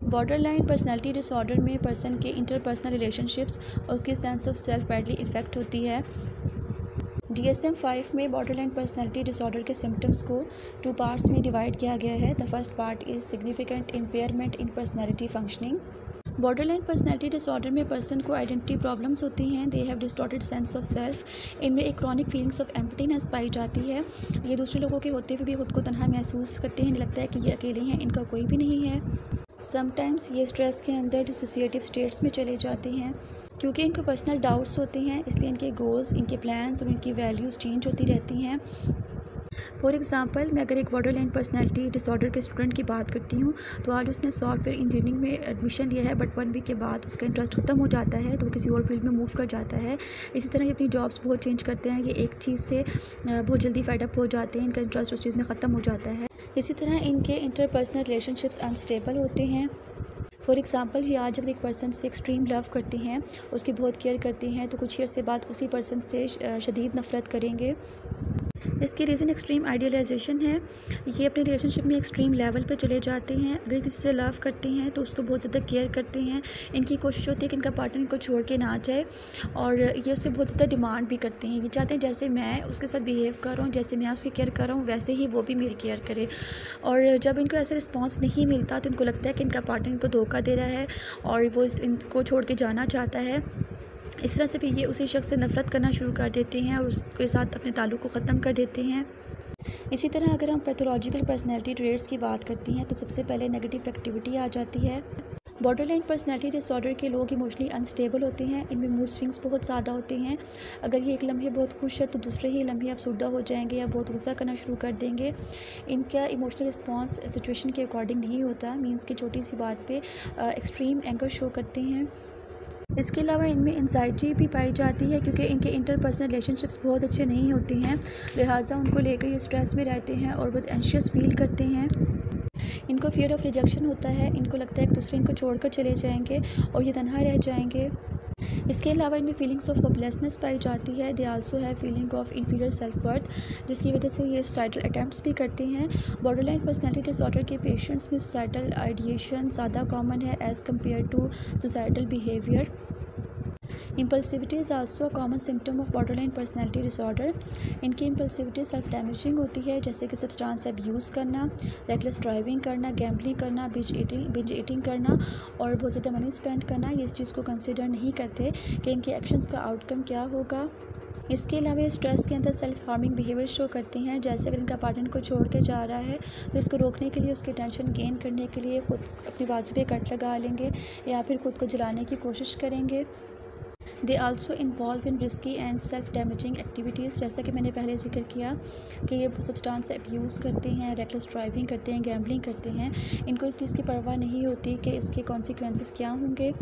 Border line personality disorder में person के interpersonal relationships और उसकी sense of self badly effect होती है। DSM-5 में बॉर्डर लाइन पर्सनैलिटी डिसऑर्डर के सिम्टम्स को 2 पार्ट्स में डिवाइड किया गया है। The first part is significant impairment in personality functioning. Border line personality disorder में पर्सन को आइडेंटिटी प्रॉब्लम्स होती हैं। They have distorted sense of self. इनमें एक क्रॉनिक फीलिंग्स ऑफ एम्प्टीनेस पाई जाती है। ये दूसरे लोगों के होते हुए भी खुद को तन्हा महसूस करते हैं, लगता है कि ये अकेले हैं, इनका कोई भी नहीं है। समटाइम्स ये स्ट्रेस के अंदर डिसोसिएटिव स्टेट्स में चले जाते हैं। क्योंकि इनको पर्सनल डाउट्स होते हैं, इसलिए इनके गोल्स, इनके प्लान्स और इनकी वैल्यूज़ चेंज होती रहती हैं। फॉर एग्ज़ाम्पल, मैं अगर एक बॉर्डर लाइन पर्सनैलिटी डिसऑर्डर के स्टूडेंट की बात करती हूँ, तो आज उसने सॉफ्टवेयर इंजीनियरिंग में एडमिशन लिया है, बट 1 वीक के बाद उसका इंटरेस्ट ख़त्म हो जाता है, तो वो किसी और फील्ड में मूव कर जाता है। इसी तरह ये अपनी जॉब्स बहुत चेंज करते हैं। ये एक चीज़ से बहुत जल्दी फेडअप हो जाते हैं, इनका इंटरेस्ट उस चीज़ में ख़त्म हो जाता है। इसी तरह इनके इंटरपर्सनल रिलेशनशिप्स अनस्टेबल होते हैं। फॉर एग्ज़ाम्पल, ये आज अगर एक पर्सन से एक्सट्रीम लव करते हैं, उसकी बहुत केयर करते हैं, तो कुछ ईयर बाद उसी पर्सन से शदीद नफ़रत करेंगे। इसकी रीज़न एक्सट्रीम आइडियलाइजेशन है। ये अपने रिलेशनशिप में एक्सट्रीम लेवल पे चले जाते हैं। अगर किसी से लव करते हैं तो उसको बहुत ज़्यादा केयर करते हैं। इनकी कोशिश होती है कि इनका पार्टनर इनको छोड़ के ना जाए, और ये उससे बहुत ज़्यादा डिमांड भी करते हैं। ये चाहते हैं जैसे मैं उसके साथ बिहेव कर रहा हूँ, जैसे मैं उसकी केयर कर रहा हूँ, वैसे ही वो भी मेरी केयर करे। और जब इनको ऐसा रिस्पॉन्स नहीं मिलता तो इनको लगता है कि इनका पार्टनर इनको धोखा दे रहा है और वो इनको छोड़ के जाना चाहता है। इस तरह से फिर ये उसी शख्स से नफ़रत करना शुरू कर देते हैं और उसके साथ अपने ताल्लुक़ को ख़त्म कर देते हैं। इसी तरह अगर हम पैथोलॉजिकल पर्सनैलिटी ट्रेट्स की बात करती हैं, तो सबसे पहले नेगेटिव एक्टिविटी आ जाती है। बॉर्डर लाइन पर्सनैलिटी डिसऑर्डर के लोग इमोशनली अनस्टेबल होते हैं। इनमें मूड स्विंग्स बहुत ज़्यादा होते हैं। अगर ये एक लम्हे बहुत खुश है तो दूसरे ही लम्हे अफसरदा हो जाएंगे या बहुत गुस्सा करना शुरू कर देंगे। इनका इमोशनल रिस्पॉन्स सिचुएशन के अकॉर्डिंग नहीं होता। मीन्स की छोटी सी बात पे एक्सट्रीम एंगर शो करते हैं। इसके अलावा इनमें एंजाइटी भी पाई जाती है, क्योंकि इनके इंटरपर्सनल रिलेशनशिप्स बहुत अच्छे नहीं होते हैं, लिहाजा उनको लेकर ये स्ट्रेस में रहते हैं और बहुत एंशियस फील करते हैं। इनको फियर ऑफ रिजेक्शन होता है। इनको लगता है एक दूसरे इनको छोड़कर चले जाएंगे और ये तन्हा रह जाएंगे। इसके अलावा इनमें फीलिंग्स ऑफ होपलेसनेस पाई जाती है। दे आल्सो है feeling of inferior self worth, जिसकी वजह से ये सुसाइडल अटैम्प्ट्स भी करते हैं। बॉर्डर लाइन पर्सनैलिटी डिसऑर्डर के पेशेंट्स में सुसाइडल आइडिएशन ज़्यादा कॉमन है as compare to suicidal behaviour. Impulsivity is also a common symptom of border line personality disorder. इनकी इम्पल्सिविटी सेल्फ डैमेजिंग होती है, जैसे कि सब्सटेंस अब्यूज़ करना, रेकलेस ड्राइविंग करना, गैम्बलिंग करना, बिंज ईटिंग करना और बहुत ज़्यादा मनी स्पेंड करना। ये इस चीज़ को कंसिडर नहीं करते कि इनके एक्शंस का आउटकम क्या होगा। इसके अलावा ये स्ट्रेस के अंदर सेल्फ हार्मिंग बिहेवियर शो करते हैं, जैसे अगर इनका पार्टनर को छोड़ के जा रहा है तो इसको रोकने के लिए, उसकी टेंशन गेन करने के लिए खुद अपनी बाजू पे कट लगा लेंगे या फिर खुद को जलाने की कोशिश करेंगे। They also involve in risky and self damaging activities, जैसा कि मैंने पहले जिक्र किया कि ये सब्सटेंस अब्यूज़ करते हैं, रेकलेस ड्राइविंग करते हैं, गैम्बलिंग करते हैं। इनको इस चीज़ की परवाह नहीं होती कि इसके कॉन्सिक्वेंसेस क्या होंगे।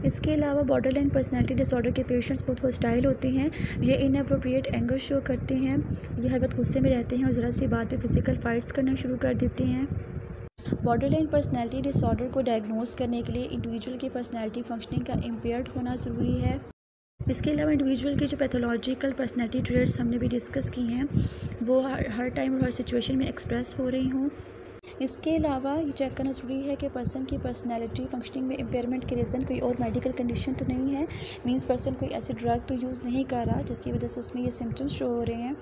इसके अलावा बॉर्डर लाइन पर्सनैलिटी डिसऑर्डर के पेशेंट्स बहुत हॉस्टाइल होते हैं। ये इनअप्रोप्रिएट एंगर शो करते हैं। ये हर वक्त गुस्से में रहते हैं और ज़रा सी बात पे फिजिकल फाइट्स करना शुरू कर देते हैं। बॉर्डर लाइन पर्सनैलिटी डिसऑर्डर को डायग्नोस करने के लिए इंडिविजुअल की पर्सनैलिटी फंक्शनिंग का इम्पेयर्ड होना ज़रूरी है। इसके अलावा इंडिविजुअल की जो पैथोलॉजिकल पर्सनैलिटी ट्रेट्स हमने भी डिस्कस की हैं, वो हर टाइम और हर सिचुएशन में एक्सप्रेस हो रही हों। इसके अलावा ये चेक करना ज़रूरी है कि पर्सन की पर्सनैलिटी फंक्शनिंग में इम्पेयरमेंट के रीज़न कोई और मेडिकल कंडीशन तो नहीं है। मींस पर्सन कोई ऐसी ड्रग तो यूज़ नहीं कर रहा जिसकी वजह से उसमें ये सिम्टम्स शो हो रहे हैं।